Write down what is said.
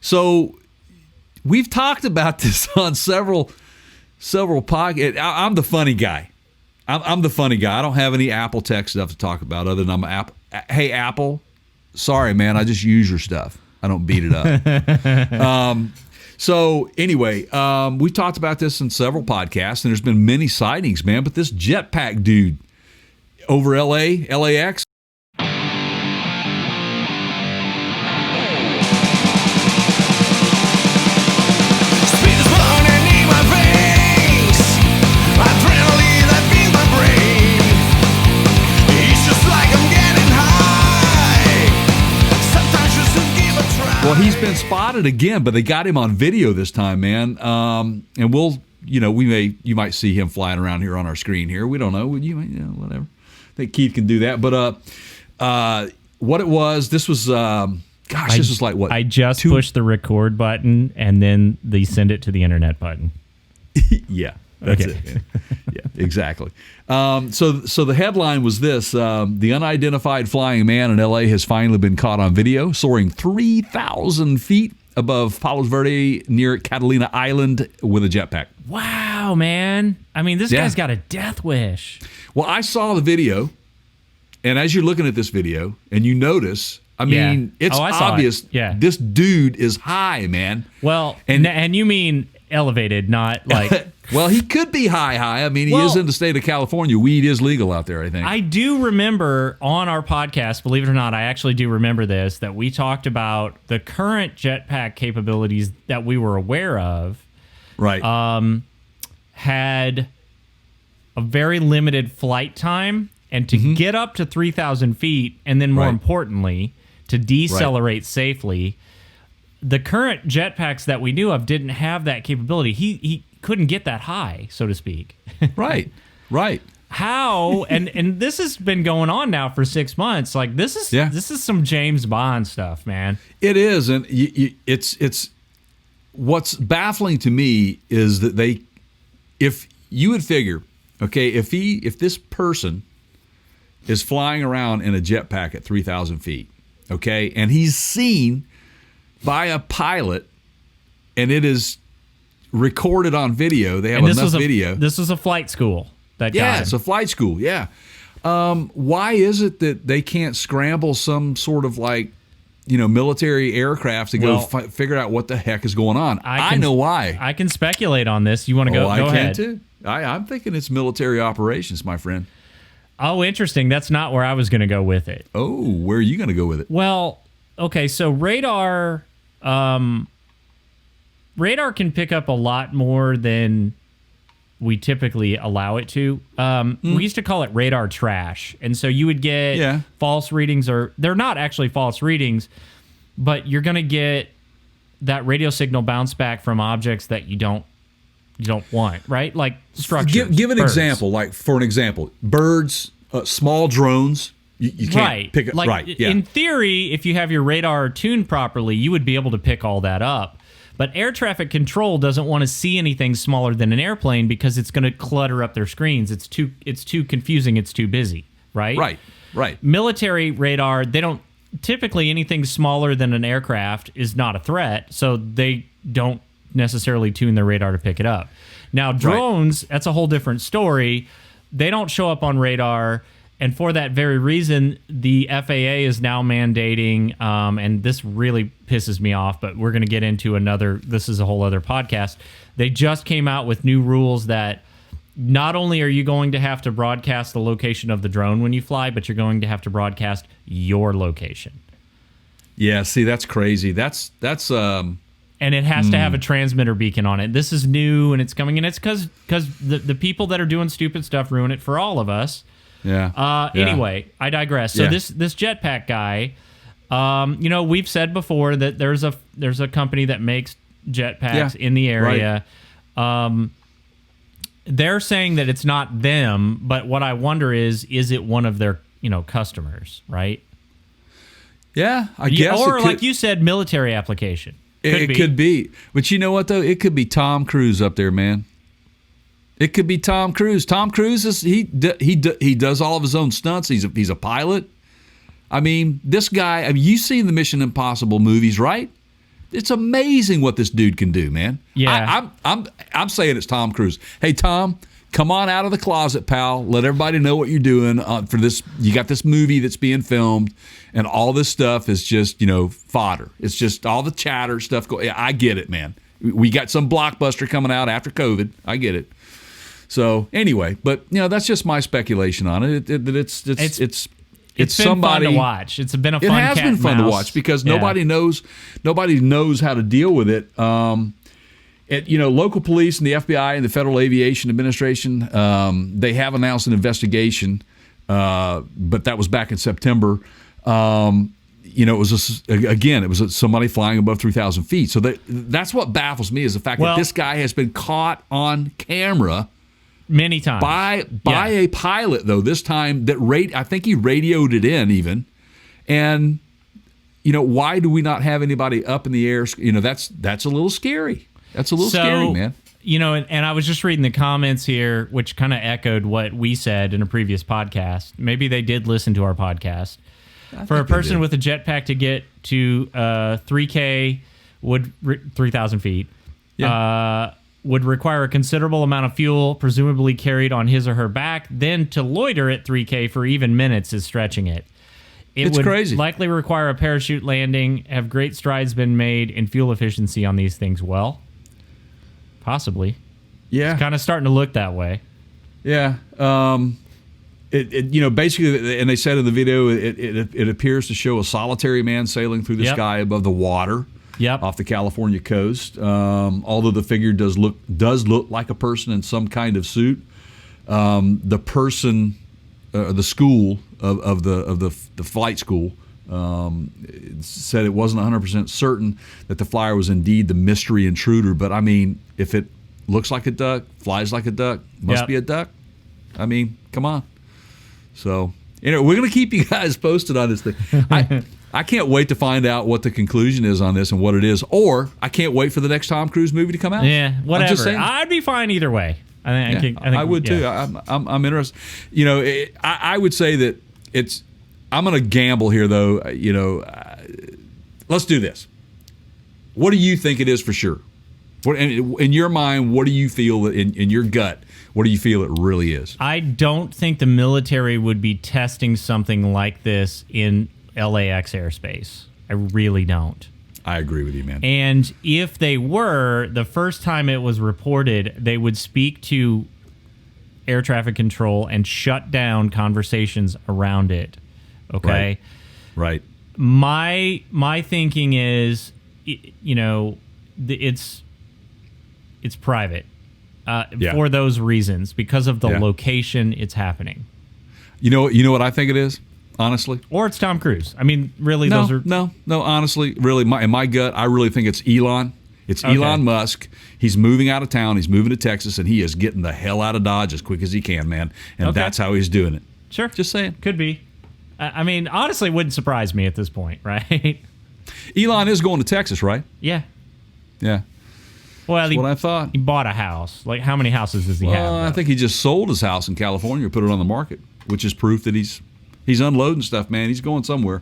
So we've talked about this on several podcasts. I'm the funny guy. I'm the funny guy. I don't have any Apple tech stuff to talk about other than I'm an Apple. Hey, Apple, sorry, man. I just use your stuff. I don't beat it up. So anyway, we talked about this in several podcasts, and there's been many sightings, man. But this jetpack dude over LAX. Well, he's been spotted again, but they got him on video this time, man. And you might see him flying around here on our screen here. We don't know. Whatever. I think Keith can do that. But what it was, this was, this was like what? I just pushed the record button and then the send it to the internet button. Yeah. That's it. Yeah, exactly. So the headline was this: the unidentified flying man in L.A. has finally been caught on video, soaring 3,000 feet above Palos Verdes near Catalina Island with a jetpack. Wow, man! I mean, this guy's got a death wish. Well, I saw the video, and as you're looking at this video, and you notice, it's obvious. Yeah, this dude is high, man. Well, and you mean elevated, not like. Well, he could be high. I mean, he is in the state of California. Weed is legal out there, I think. I do remember on our podcast, believe it or not, I actually do remember this, that we talked about the current jetpack capabilities that we were aware of. Right. Had a very limited flight time, and to get up to 3,000 feet, and then more importantly, to decelerate safely, the current jetpacks that we knew of didn't have that capability. He couldn't get that high, so to speak. Right. How? And this has been going on now for 6 months. Like this is some James Bond stuff, man. It is, and it's what's baffling to me is that if you would figure, okay, if this person is flying around in a jetpack at 3,000 feet, okay, and he's seen by a pilot, and it is recorded on video. They have enough video. This was a flight school. It's a flight school. Yeah. Why is it that they can't scramble some sort of military aircraft to go figure out what the heck is going on? I know why. I can speculate on this. You want to go? I go can ahead. Too. I'm thinking it's military operations, my friend. Oh, interesting. That's not where I was going to go with it. Oh, where are you going to go with it? Well, okay. So radar. Radar can pick up a lot more than we typically allow it to. We used to call it radar trash. And so you would get false readings, or they're not actually false readings, but you're going to get that radio signal bounce back from objects that you don't want, right? Like structures. Give an example. For an example, birds, small drones. You can't pick it. In theory, if you have your radar tuned properly, you would be able to pick all that up. But air traffic control doesn't want to see anything smaller than an airplane because it's going to clutter up their screens. It's too confusing. It's too busy, right? Right. Military radar, they don't typically anything smaller than an aircraft is not a threat, so they don't necessarily tune their radar to pick it up. Now, drones, that's a whole different story. They don't show up on radar. And for that very reason, the FAA is now mandating, and this really pisses me off, but we're going to get into this is a whole other podcast. They just came out with new rules that not only are you going to have to broadcast the location of the drone when you fly, but you're going to have to broadcast your location. Yeah, see, that's crazy. That's and it has to have a transmitter beacon on it. This is new, and it's coming, and it's because the people that are doing stupid stuff ruin it for all of us. Yeah. Anyway, I digress. So this jetpack guy, we've said before that there's a company that makes jetpacks in the area. Right. They're saying that it's not them, but what I wonder is it one of their customers, right? Yeah, I guess. Or like you said, military application. It could be. But you know what though? It could be Tom Cruise up there, man. It could be Tom Cruise. Tom Cruise he does all of his own stunts. He's a pilot. I mean, this guy. You've seen the Mission Impossible movies, right? It's amazing what this dude can do, man. Yeah. I'm saying it's Tom Cruise. Hey, Tom, come on out of the closet, pal. Let everybody know what you're doing for this. You got this movie that's being filmed, and all this stuff is just, fodder. It's just all the chatter stuff. I get it, man. We got some blockbuster coming out after COVID. I get it. So anyway, but that's just my speculation on it. It's been somebody fun to watch. It's been a fun. It has been fun to watch because nobody knows how to deal with it. Local police and the FBI and the Federal Aviation Administration, they have announced an investigation, but that was back in September. It was somebody flying above 3,000 feet. So that's what baffles me is the fact that this guy has been caught on camera many times by a pilot, though this time I think he radioed it in even. And why do we not have anybody up in the air? That's a little scary. That's a little scary, man. And I was just reading the comments here, which kind of echoed what we said in a previous podcast. Maybe they did listen to our podcast. For a person with a jetpack to get to 3,000 feet, would require a considerable amount of fuel, presumably carried on his or her back. Then to loiter at 3K for even minutes is stretching it. It's crazy. Likely require a parachute landing. Have great strides been made in fuel efficiency on these things? Well, possibly. Yeah. It's kind of starting to look that way. Yeah. Basically, and they said in the video, it appears to show a solitary man sailing through the sky above the water. Off the California coast. Although the figure does look like a person in some kind of suit. The person, the school of the flight school, said it wasn't 100% certain that the flyer was indeed the mystery intruder. But I mean, if it looks like a duck, flies like a duck, must be a duck. I mean, come on. So we're going to keep you guys posted on this thing. I can't wait to find out what the conclusion is on this and what it is. Or I can't wait for the next Tom Cruise movie to come out. Yeah, whatever. I'm just saying. I'd be fine either way. I would too. I'm interested. I would say that I'm going to gamble here, though. Let's do this. What do you think it is for sure? In your mind, what do you feel in your gut? What do you feel it really is? I don't think the military would be testing something like this in LAX airspace. I really don't. I agree with you, man. And if they were, the first time it was reported, they would speak to air traffic control and shut down conversations around it. Okay? Right. My thinking is, it's private for those reasons, because of the location it's happening. You know what I think it is? Honestly, or it's Tom Cruise. I mean, really, those are no. Honestly, really, in my gut, I really think it's Elon. It's Elon Musk. He's moving out of town. He's moving to Texas, and he is getting the hell out of Dodge as quick as he can, man. And that's how he's doing it. Sure, just saying. Could be. I mean, honestly, it wouldn't surprise me at this point, right? Elon is going to Texas, right? Yeah. Yeah. Well, that's what I thought. He bought a house. Like, how many houses does he have? I think he just sold his house in California, put it on the market, which is proof that he's unloading stuff, man. He's going somewhere.